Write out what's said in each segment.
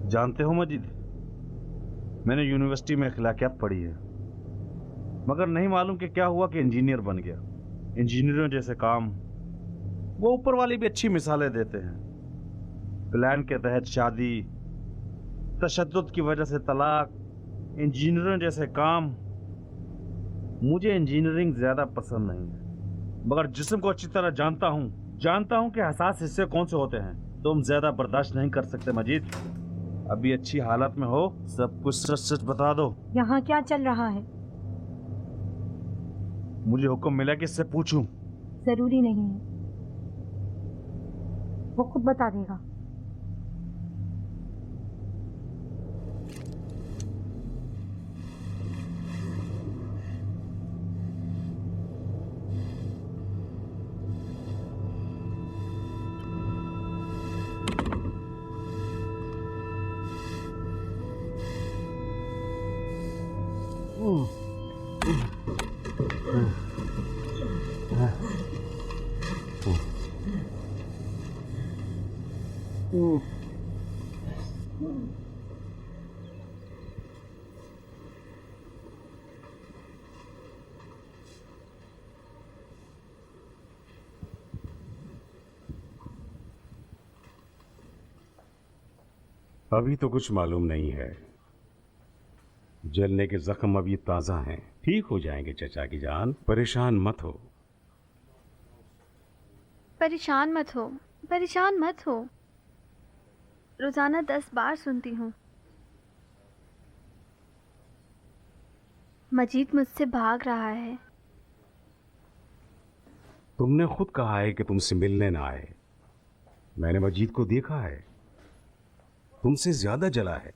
जानते हो मजीद, मैंने यूनिवर्सिटी में अखलाकियात पढ़ी है, मगर नहीं मालूम कि क्या हुआ कि इंजीनियर बन गया। इंजीनियरों जैसे काम वो ऊपर वाली भी अच्छी मिसालें देते हैं। प्लान के तहत शादी, तशद्दुद की वजह से तलाक, इंजीनियरों जैसे काम। मुझे इंजीनियरिंग ज्यादा पसंद नहीं है, मगर जिस्म को अच्छी तरह जानता हूं कि हसास हिस्से कौन से होते हैं। तुम ज्यादा बर्दाश्त नहीं कर सकते मजीद। अभी अच्छी हालत में हो, सब कुछ सच सच बता दो। यहाँ क्या चल रहा है? मुझे हुक्म मिला कि इससे पूछूं। जरूरी नहीं है, वो खुद बता देगा। अभी तो कुछ मालूम नहीं है। जलने के जख्म अभी ताजा हैं, ठीक हो जाएंगे चचा की जान, परेशान मत हो। परेशान मत हो, परेशान मत हो। रोजाना 10 बार सुनती हूँ। मजीद मुझसे भाग रहा है। तुमने खुद कहा है कि तुमसे मिलने ना आए। मैंने मजीद को देखा है, तुमसे ज्यादा जला है।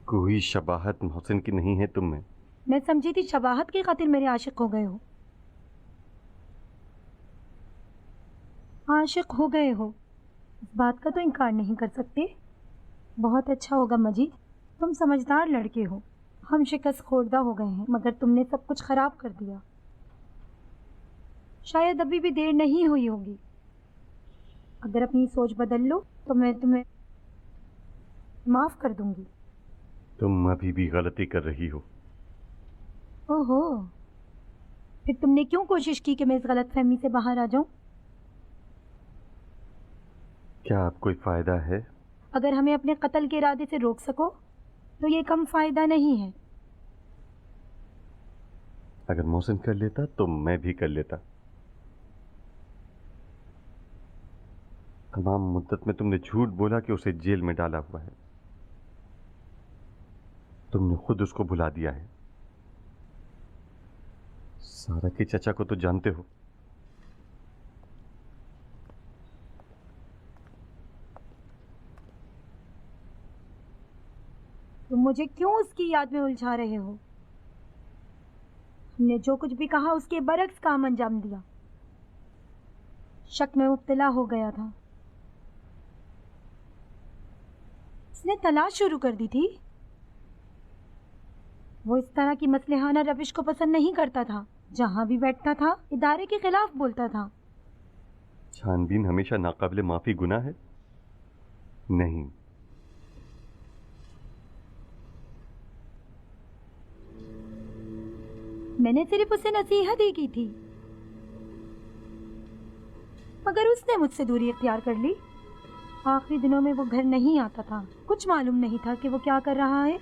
कोई शबाहत मोहसिन की नहीं है तुम में। मैं समझी थी शबाहत की खातिर मेरे आशिक हो गए हो। आशिक हो गए हो, इस बात का तो इनकार नहीं कर सकते। बहुत अच्छा होगा मजीद, तुम समझदार लड़के हो। हम शिकस्त खोरदा हो गए हैं, मगर तुमने सब कुछ खराब कर दिया। शायद अभी भी देर नहीं हुई होगी। अगर अपनी सोच बदल लो तो मैं तुम्हें माफ कर दूंगी। तुम अभी भी गलती कर रही हो। ओहो, फिर तुमने क्यों कोशिश की कि मैं इस गलतफहमी से बाहर आ जाऊं? क्या अब कोई फायदा है? अगर हमें अपने कत्ल के इरादे से रोक सको तो ये कम फायदा नहीं है। अगर मोहसिन कर लेता तो मैं भी कर लेता। तमाम मुद्दत में तुमने झूठ बोला कि उसे जेल में डाला हुआ है। तुमने खुद उसको भुला दिया है। सारा के चचा को तो जानते हो। तुम मुझे क्यों उसकी याद में उलझा रहे हो? हमने जो कुछ भी कहा उसके बरक्स काम अंजाम दिया। शक में मुब्तला हो गया था। उसने तलाश शुरू कर दी थी। वो इस तरह की मसलेहाना रविश को पसंद नहीं करता था। जहाँ भी बैठता था इदारे के खिलाफ बोलता था। छानबीन हमेशा नाकाबिले माफी गुनाह है? नहीं। मैंने सिर्फ उसे नसीहत ही की थी, मगर उसने मुझसे दूरी इख्तियार कर ली। आखिरी दिनों में वो घर नहीं आता था, कुछ मालूम नहीं था कि वो क्या कर रहा है।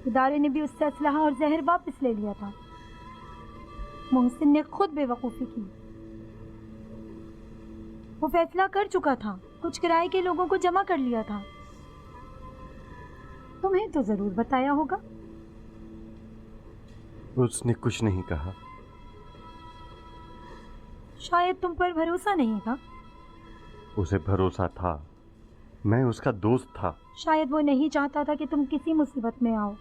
इदारे ने भी उससे असलहा और जहर वापस ले लिया था। मोहसिन ने खुद बेवकूफ़ी की। वो फैसला कर चुका था, कुछ किराए के लोगों को जमा कर लिया था। तुम्हें तो जरूर बताया होगा। उसने कुछ नहीं कहा। शायद तुम पर भरोसा नहीं था। उसे भरोसा था, मैं उसका दोस्त था। शायद वो नहीं चाहता था कि तुम किसी मुसीबत में आओ।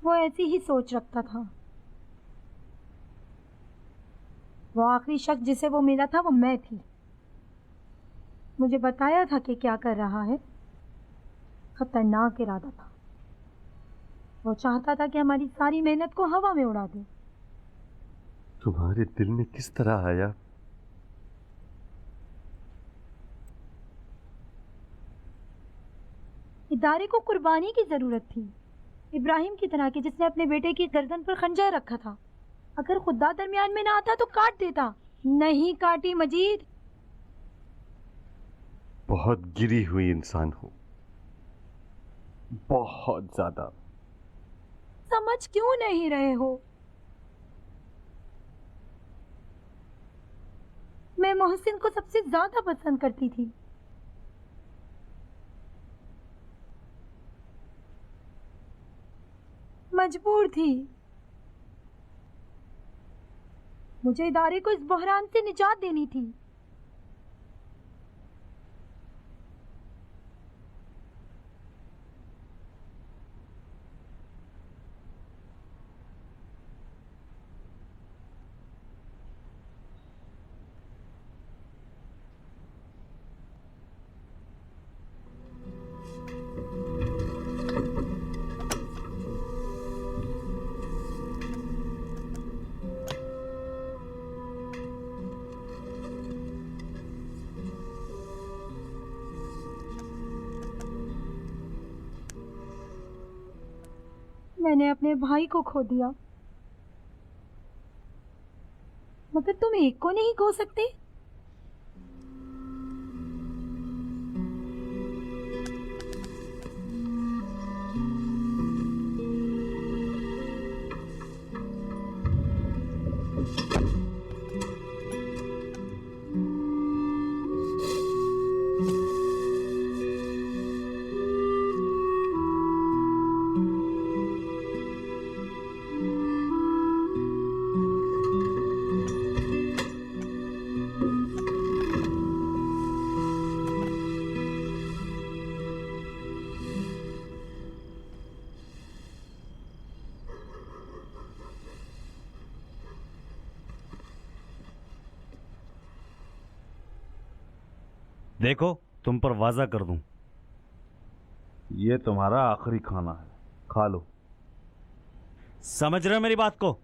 वो ऐसी ही सोच रखता था। वो आखिरी शख्स जिसे वो मिला था वो मैं थी। मुझे बताया था कि क्या कर रहा है। खतरनाक इरादा था। वो चाहता था कि हमारी सारी मेहनत को हवा में उड़ा दे। तुम्हारे दिल में किस तरह आया? इदारे को कुर्बानी की जरूरत थी, इब्राहिम की तरह के जिसने अपने बेटे की गर्दन पर खंजर रखा था। अगर खुदा दरमियान में ना आता तो काट देता। नहीं काटी मजीद। बहुत गिरी हुई इंसान हूं, बहुत ज्यादा। समझ क्यों नहीं रहे हो? मैं मोहसिन को सबसे ज्यादा पसंद करती थी। मजबूर थी। मुझे इदारे को इस बहरान से निजात देनी थी। मैंने अपने भाई को खो दिया, मगर तुम एक को नहीं खो सकते। देखो, तुम पर वाजा कर दूं, ये तुम्हारा आखिरी खाना है, खा लो। समझ रहे हो मेरी बात को?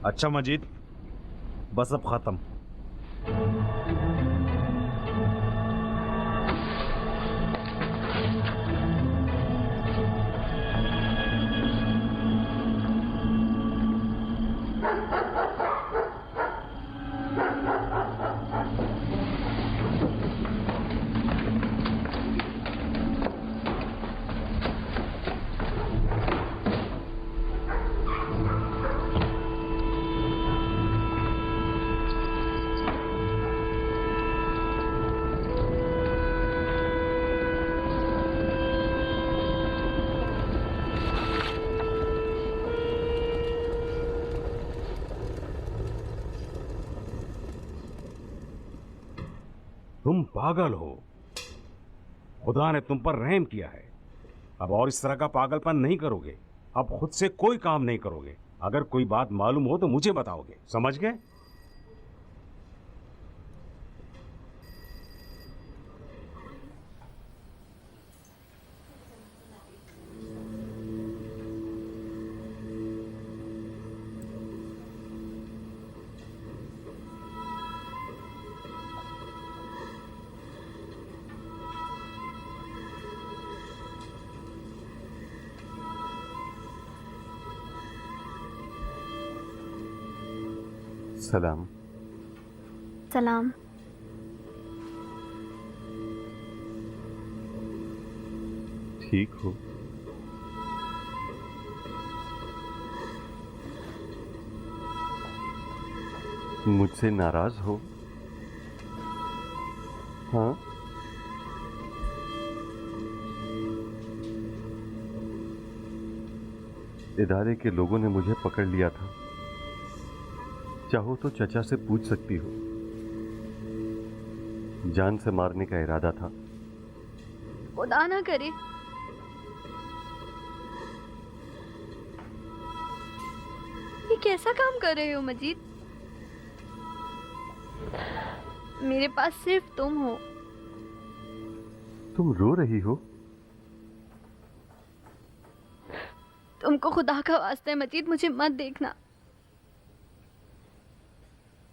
अच्छा मजीद, बस अब खत्म। तुम पागल हो। खुदा ने तुम पर रहम किया है। अब और इस तरह का पागलपन नहीं करोगे। अब खुद से कोई काम नहीं करोगे। अगर कोई बात मालूम हो तो मुझे बताओगे, समझ गए? सलाम। सलाम। ठीक हो? मुझसे नाराज हो? हाँ? इदारे के लोगों ने मुझे पकड़ लिया था। चाहो तो चचा से पूछ सकती हो। जान से मारने का इरादा था। खुदा ना करे। ये कैसा काम कर रहे हो मजीद? मेरे पास सिर्फ तुम हो। तुम रो रही हो? तुमको खुदा का वास्ता है मजीद, मुझे मत देखना।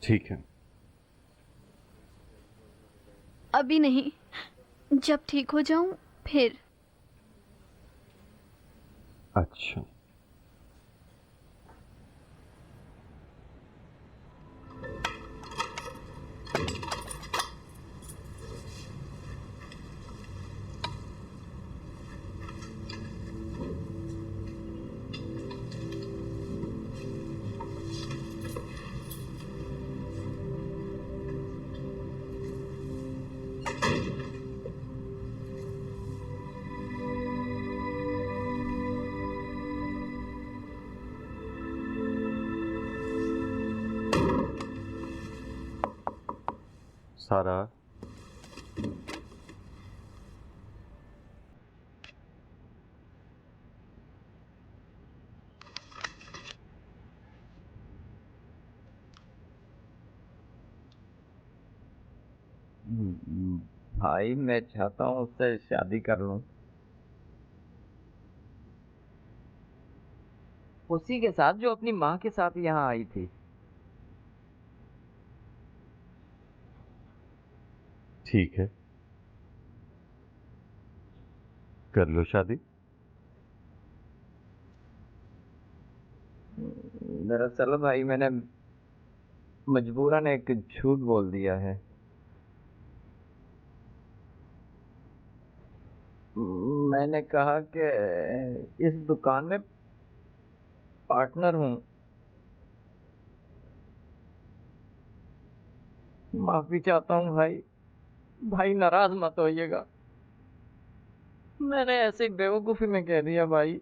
ठीक है। अभी नहीं, जब ठीक हो जाऊं फिर। अच्छा। सारा, भाई मैं चाहता हूँ उससे शादी कर लूं, उसी के साथ जो अपनी माँ के साथ यहाँ आई थी। ठीक है, कर लो शादी। दरअसल भाई मैंने मजबूरन एक झूठ बोल दिया है। मैंने कहा कि इस दुकान में पार्टनर हूँ। माफी चाहता हूँ भाई, भाई नाराज मत होइएगा। मैंने ऐसे बेवकूफी में कह दिया भाई।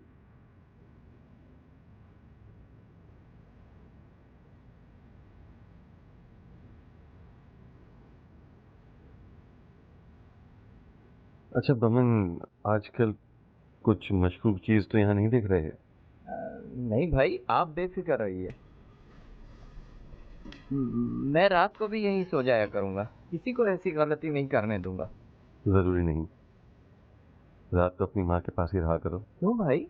अच्छा बमन, आजकल कुछ मशकूक चीज तो यहाँ नहीं दिख रहे है। नहीं भाई, आप बेफिक्र रहिए। मैं रात को भी यहीं सो जाया करूंगा, किसी को ऐसी गलती नहीं करने दूंगा। जरूरी नहीं, रात को अपनी माँ के पास ही रहा करो। क्यों भाई?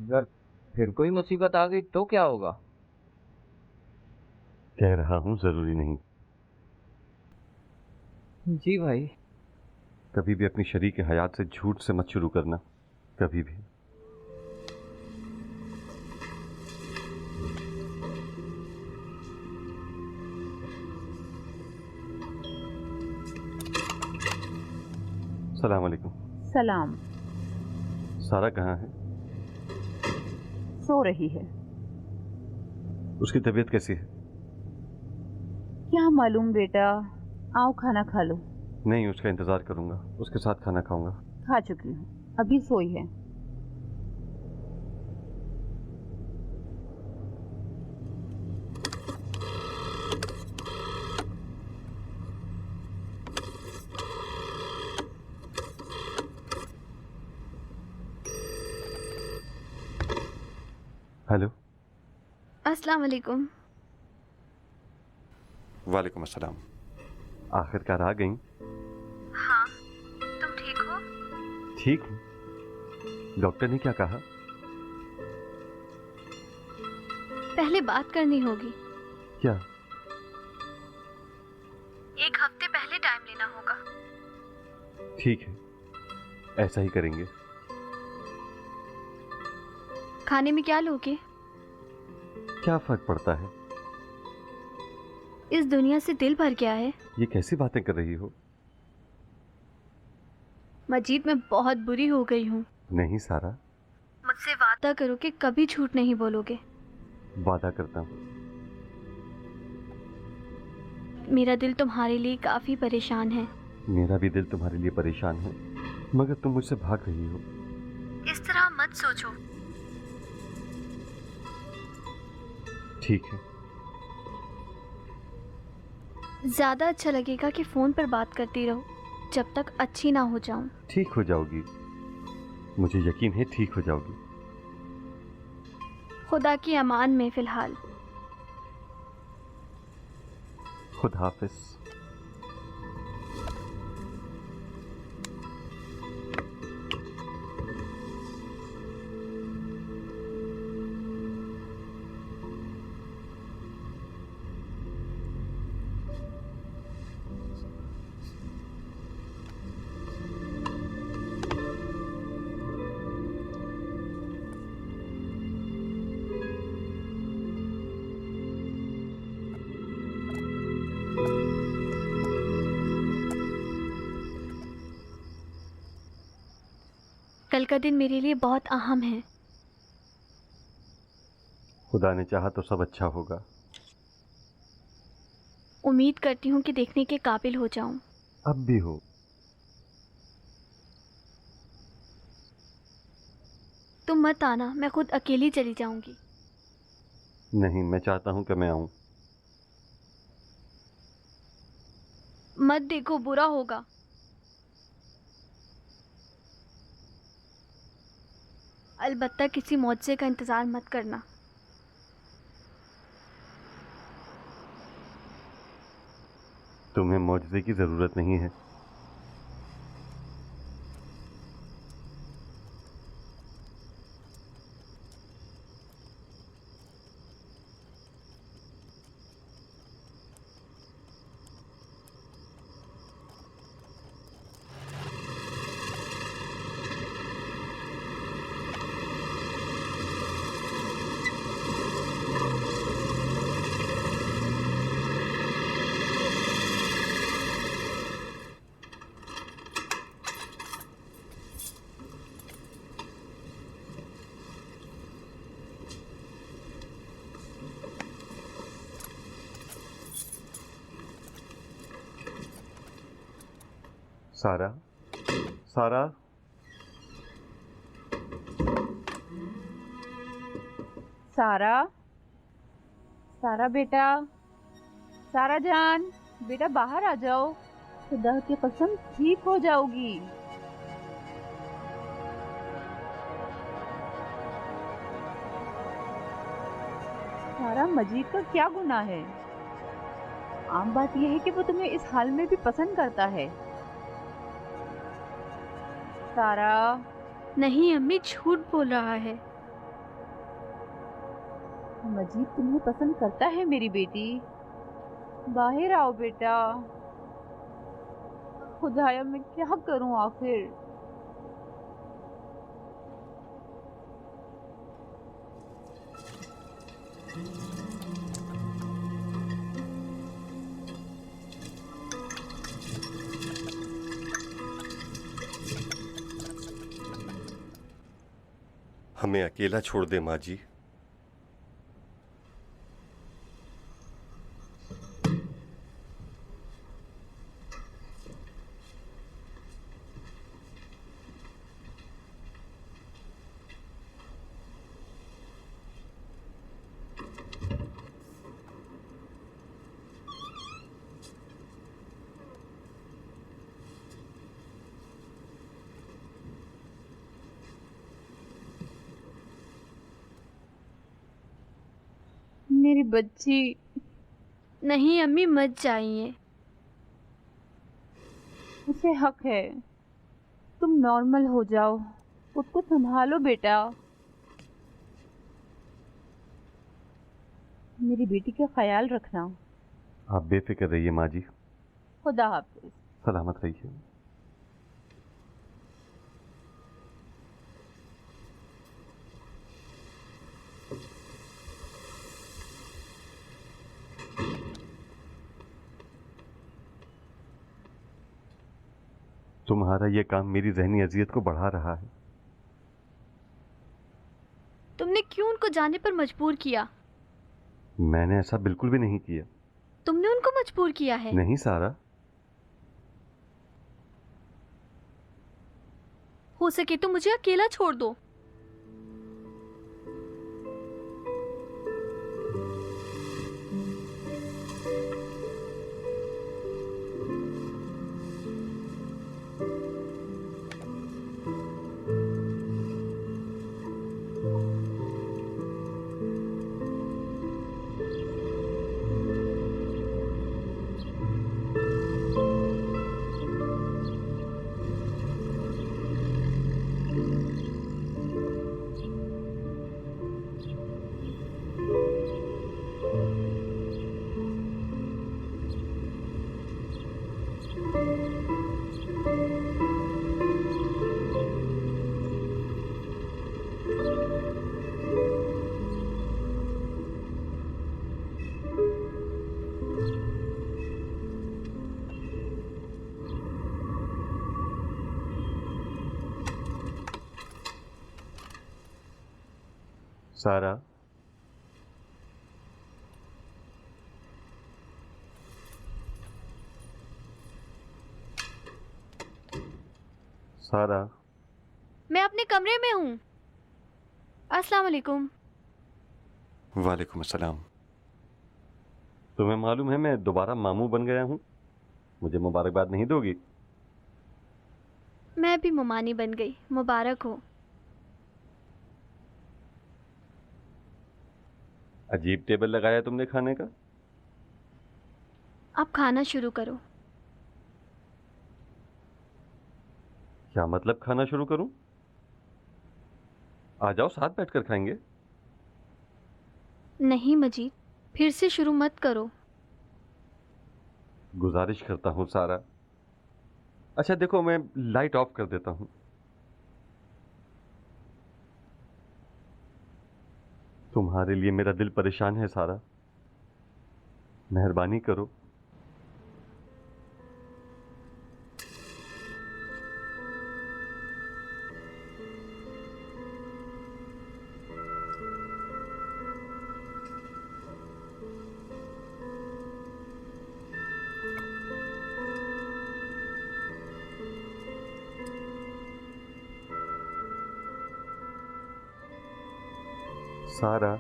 अगर फिर कोई मुसीबत आ गई तो क्या होगा? कह रहा हूं जरूरी नहीं। जी भाई। कभी भी अपनी शरीक हयात से झूठ से मत शुरू करना, कभी भी। सलाम अलैकुम। सलाम। सारा कहाँ है? सो रही है। उसकी तबीयत कैसी है? क्या मालूम बेटा, आओ खाना खा लो। नहीं, उसका इंतजार करूंगा, उसके साथ खाना खाऊंगा। खा चुकी हूँ, अभी सोई है। हेलो। अस्सलाम वालेकुम। वालेकुम अस्सलाम। आखिरकार आ गई? हाँ, तुम ठीक हो? ठीक हूँ। डॉक्टर ने क्या कहा? पहले बात करनी होगी। क्या? एक हफ्ते पहले टाइम लेना होगा। ठीक है, ऐसा ही करेंगे। खाने में क्या लोगे? क्या फर्क पड़ता है? इस दुनिया से दिल भर गया है। ये कैसी बातें कर रही हो? मजीद, मैं बहुत बुरी हो गई हूँ। नहीं सारा। मुझसे वादा करो कि कभी झूठ नहीं बोलोगे। वादा करता हूँ। मेरा दिल तुम्हारे लिए काफी परेशान है। मेरा भी दिल तुम्हारे लिए परेशान है, मगर तुम मुझसे भाग रही हो। इस तरह मत सोचो। ठीक है। ज्यादा अच्छा लगेगा कि फोन पर बात करती रहो जब तक अच्छी ना हो जाऊं। ठीक हो जाओगी, मुझे यकीन है ठीक हो जाओगी। खुदा की अमान में फिलहाल। खुद हाफिज। कल का दिन मेरे लिए बहुत अहम है। खुदा ने चाहा तो सब अच्छा होगा। उम्मीद करती हूँ कि देखने के काबिल हो जाऊं। अब भी हो। तुम मत आना, मैं खुद अकेली चली जाऊंगी। नहीं, मैं चाहता हूं कि मैं आऊं। मत देखो, बुरा होगा। अलबत्ता किसी मौजज़े का इंतज़ार मत करना। तुम्हें मौजज़े की जरूरत नहीं है। सारा, सारा, सारा, सारा बेटा, सारा जान, बेटा बाहर आ जाओ। खुदा की कसम ठीक हो जाओगी। सारा, मजीद का क्या गुनाह है? आम बात यह है कि वो तुम्हें इस हाल में भी पसंद करता है। सारा। नहीं अम्मी, झूठ बोल रहा है। मजीद तुम्हें पसंद करता है मेरी बेटी। बाहर आओ बेटा। खुदाया मैं क्या करूं आखिर। हमें अकेला छोड़ दे माँ जी। मेरी बच्ची। नहीं अम्मी, मत जाइए। उसे हक है। तुम नॉर्मल हो जाओ, खुद को संभालो बेटा। मेरी बेटी का ख्याल रखना। आप बेफिक्र रहिए माँ जी। खुदा हाफिज। सलामत रहिए। तुम्हारा ये काम मेरी ज़हनी अजियत को बढ़ा रहा है। तुमने क्यों उनको जाने पर मजबूर किया? मैंने ऐसा बिल्कुल भी नहीं किया। तुमने उनको मजबूर किया है। नहीं सारा। हो सके तो मुझे अकेला छोड़ दो। सारा, सारा। मैं अपने कमरे में हूँ। अस्सलाम वालेकुम। वालेकुम अस्सलाम। तुम्हें मालूम है मैं दोबारा मामू बन गया हूँ। मुझे मुबारकबाद नहीं दोगी? मैं भी मुमानी बन गई, मुबारक हो। अजीब टेबल लगाया तुमने खाने का। अब खाना शुरू करो। क्या मतलब खाना शुरू करूं? आ जाओ साथ बैठकर खाएंगे। नहीं मजीद, फिर से शुरू मत करो। गुजारिश करता हूं सारा। अच्छा देखो, मैं लाइट ऑफ कर देता हूं। तुम्हारे लिए मेरा दिल परेशान है सारा, मेहरबानी करो। सारा,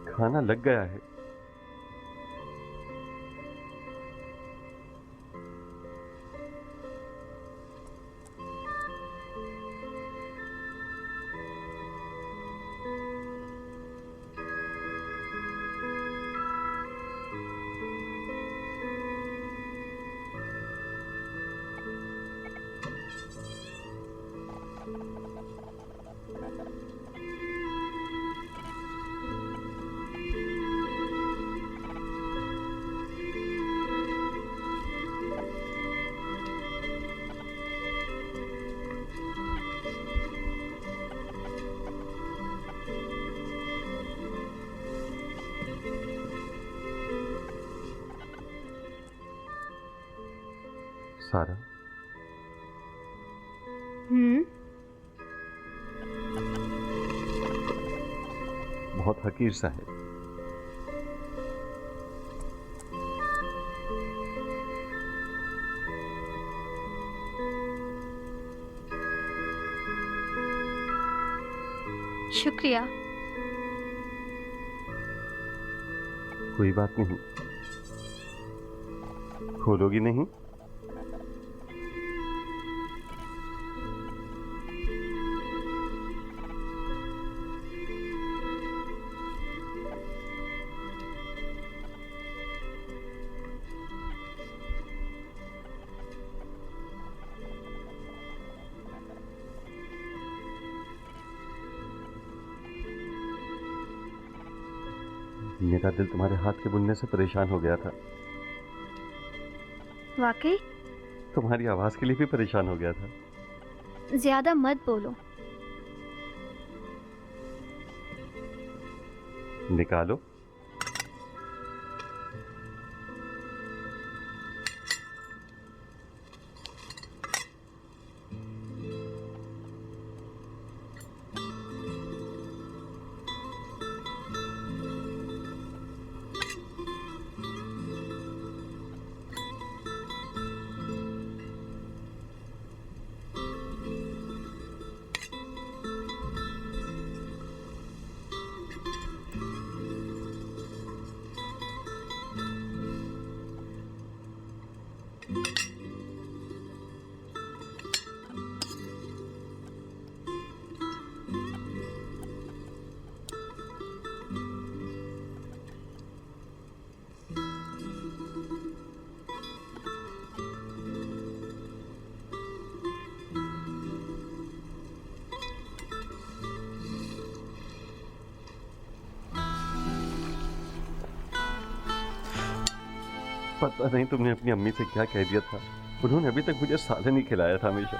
खाना लग गया है। सारा, बहुत हकीर सा है। शुक्रिया। कोई बात नहीं, खोलोगी नहीं? मेरा दिल तुम्हारे हाथ के बुनने से परेशान हो गया था। वाकई? तुम्हारी आवाज के लिए भी परेशान हो गया था। ज्यादा मत बोलो। निकालो। पता नहीं तुमने अपनी अम्मी से क्या कह दिया था। उन्होंने अभी तक मुझे सालन ही खिलाया था हमेशा।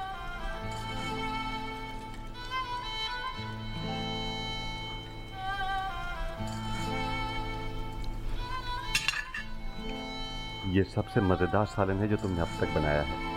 ये सबसे मजेदार सालन है जो तुमने अब तक बनाया है।